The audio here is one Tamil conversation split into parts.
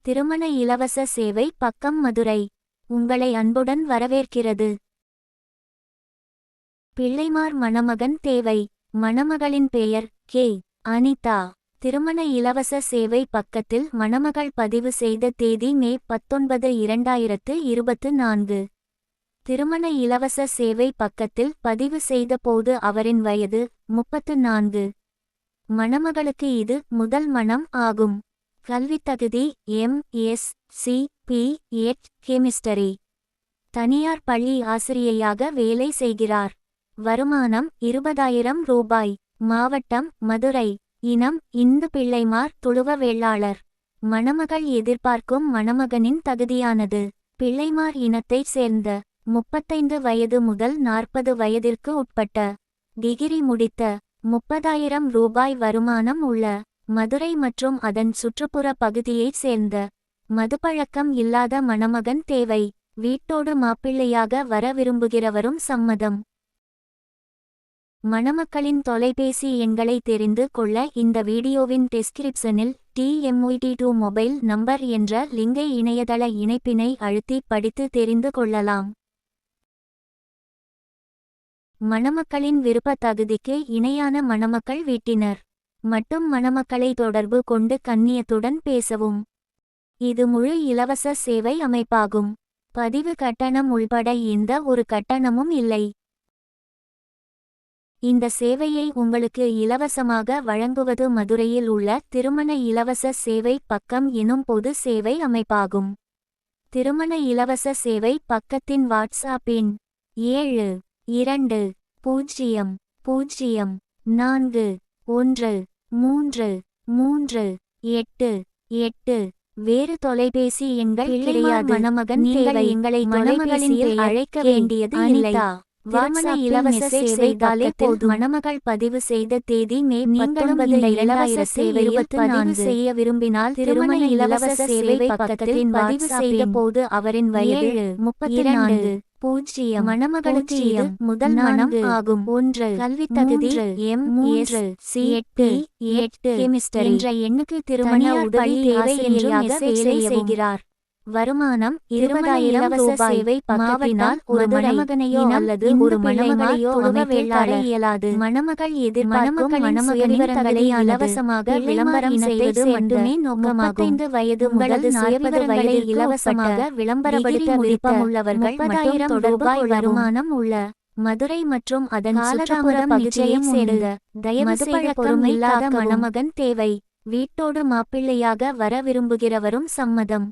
திருமண இலவச சேவை பக்கம் மதுரை உங்களை அன்புடன் வரவேற்கிறது. பிள்ளைமார் மணமகன் தேவை. மணமகளின் பெயர் கே. அனிதா. திருமண இலவச சேவை பக்கத்தில் மணமகள் பதிவு செய்த தேதி மே 19, 2024. திருமண இலவச சேவை பக்கத்தில் பதிவு செய்த போது அவரின் வயது 34. மணமகளுக்கு இது முதல் மணம் ஆகும். கல்வித்தகுதி M.Sc. Ph. கெமிஸ்டரி. தனியார் பள்ளி ஆசிரியையாக வேலை செய்கிறார். வருமானம் 20,000 ரூபாய். மாவட்டம் மதுரை. இனம் இந்து. பிள்ளைமார் துளுவ வேளாளர். மணமகள் எதிர்பார்க்கும் மணமகனின் தகுதியானது. பிள்ளைமார் இனத்தைச் சேர்ந்த 35 வயது முதல் 40 வயதிற்கு உட்பட்ட. டிகிரி முடித்த 30,000 ரூபாய் வருமானம் உள்ள. மதுரை மற்றும் அதன் சுற்றுப்புற பகுதியைச் சேர்ந்த. மதுப்பழக்கம் இல்லாத மணமகன் தேவை. வீட்டோடு மாப்பிள்ளையாக வர விரும்புகிறவரும் சம்மதம். மணமக்களின் தொலைபேசி எண்களை தெரிந்து கொள்ள இந்த வீடியோவின் டெஸ்கிரிப்ஷனில் TMUT2 மொபைல் நம்பர் என்ற லிங்கை இணையதள இணைப்பினை அழுத்தி படித்து தெரிந்து கொள்ளலாம். மணமக்களின் விருப்ப தகுதிக்கு இணையான மணமக்கள் வீட்டினர் மட்டும் மணமக்களை தொடர்பு கொண்டு கண்ணியத்துடன் பேசவும். இது முழு இலவச சேவை அமைப்பாகும். பதிவு கட்டணம் உள்பட எந்த ஒரு கட்டணமும் இல்லை. இந்த சேவையை உங்களுக்கு இலவசமாக வழங்குவது மதுரையில் உள்ள திருமண இலவச சேவை பக்கம் எனும் பொது சேவை அமைப்பாகும். திருமண இலவச சேவை பக்கத்தின் வாட்ஸ்அப் எண் 7200413338. வேறு தொலைபேசி எண்கள் கிடையாது. மணமகன் தேவை. எங்களை தொலைபேசியில் அழைக்க வேண்டியது இல்லை. திருமண இலவச சேவை பக்கத்தில் மணமகள் பதிவு செய்த தேதி மே 19, 2024 செய்ய விரும்பினால் திருமண இலவச சேவை பக்கத்தில் பதிவு செய்த போது அவரின் வயது 32. மணமகளுக்கு இது முதல் மணம் ஆகும். 1 கல்வித்தகுதி M.Sc. Ph. கெமிஸ்டரி என்ற எண்ணுக்கு திருமண உதவி தேவை என்று வேலை செய்கிறார். வருமானம் 20,000 ரூபாய். மாவட்டம் ஒரு மணமகனையோ அல்லது ஒரு மணமகளையோ அமைக்க இயலாது. மணமகள் எதிர்பார்க்கும் மணமகனின் விவரங்களை இலவசமாக விளம்பரம் செய்வது மட்டுமே நோக்கமாகும். 35 வயது முதல் 40 வயதில் இலவசமாக விளம்பரப்படுத்த விருப்பமுள்ளவர்கள் 30,000 ரூபாய் வருமானம் உள்ள. மதுரை மற்றும் அதன் சுற்றுப்புற பகுதியைச் சேர்ந்த. தயவுசெய்து பொறுமை இல்லாத மணமகன் தேவை. வீட்டோடு மாப்பிள்ளையாக வர விரும்புகிறவரும் சம்மதம்.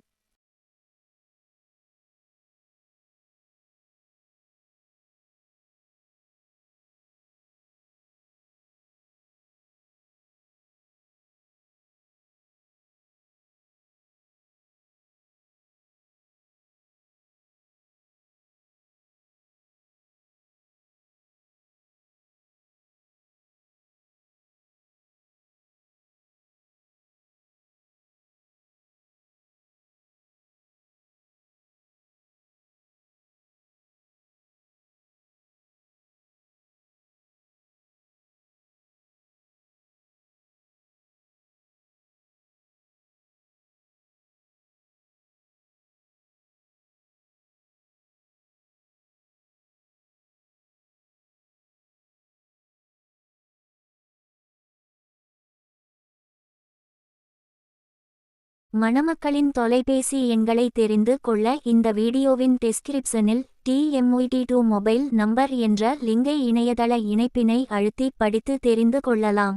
மணமக்களின் தொலைபேசி எண்களை தெரிந்து கொள்ள இந்த வீடியோவின் டெஸ்கிரிப்ஷனில் TMUT2 மொபைல் நம்பர் என்ற லிங்கை இணையதள இணைப்பினை அழுத்தி படித்து தெரிந்து கொள்ளலாம்.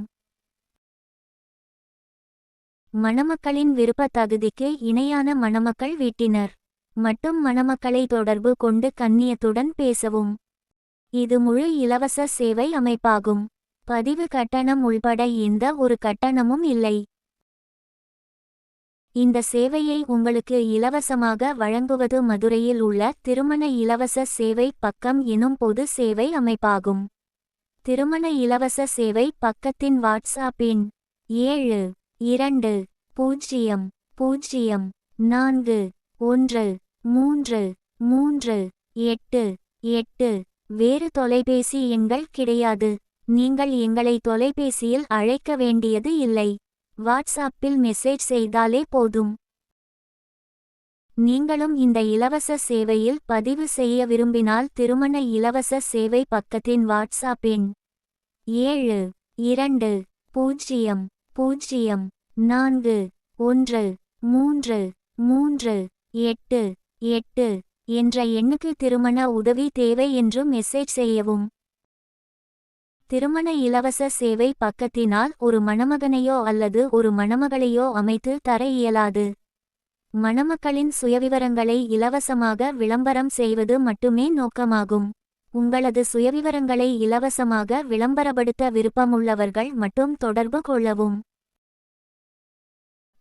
மணமக்களின் விருப்ப தகுதிக்கு இணையான மணமக்கள் வீட்டினர் மட்டும் மணமக்களை தொடர்பு கொண்டு கண்ணியத்துடன் பேசவும். இது முழு இலவச சேவை அமைப்பாகும். பதிவு கட்டணம் உள்பட எந்த ஒரு கட்டணமும் இல்லை. இந்த சேவையை உங்களுக்கு இலவசமாக வழங்குவது மதுரையில் உள்ள திருமண இலவச சேவை பக்கம் எனும் பொது சேவை அமைப்பாகும். திருமண இலவச சேவை பக்கத்தின் வாட்ஸ்அப் எண் 7200413338. வேறு தொலைபேசி எண்கள் கிடையாது. நீங்கள் எங்களை தொலைபேசியில் அழைக்க வேண்டியது இல்லை. வாட்ஸ்அப்பில் மெசேஜ் செய்தாலே போதும். நீங்களும் இந்த இலவச சேவையில் பதிவு செய்ய விரும்பினால் திருமண இலவச சேவை பக்கத்தின் வாட்ஸ்அப் எண் 7200413338 என்ற எண்ணுக்கு திருமண உதவி தேவை என்று மெசேஜ் செய்யவும். திருமண இலவச சேவை பக்கத்தினால் ஒரு மணமகனையோ அல்லது ஒரு மணமகளையோ அமைத்து தர இயலாது. மணமக்களின் சுயவிவரங்களை இலவசமாக விளம்பரம் செய்வது மட்டுமே நோக்கமாகும். உங்களது சுயவிவரங்களை இலவசமாக விளம்பரப்படுத்த விருப்பமுள்ளவர்கள் மட்டும் தொடர்பு கொள்ளவும்.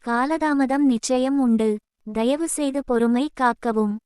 காலதாமதம் நிச்சயம் உண்டு. தயவுசெய்து பொறுமை காக்கவும்.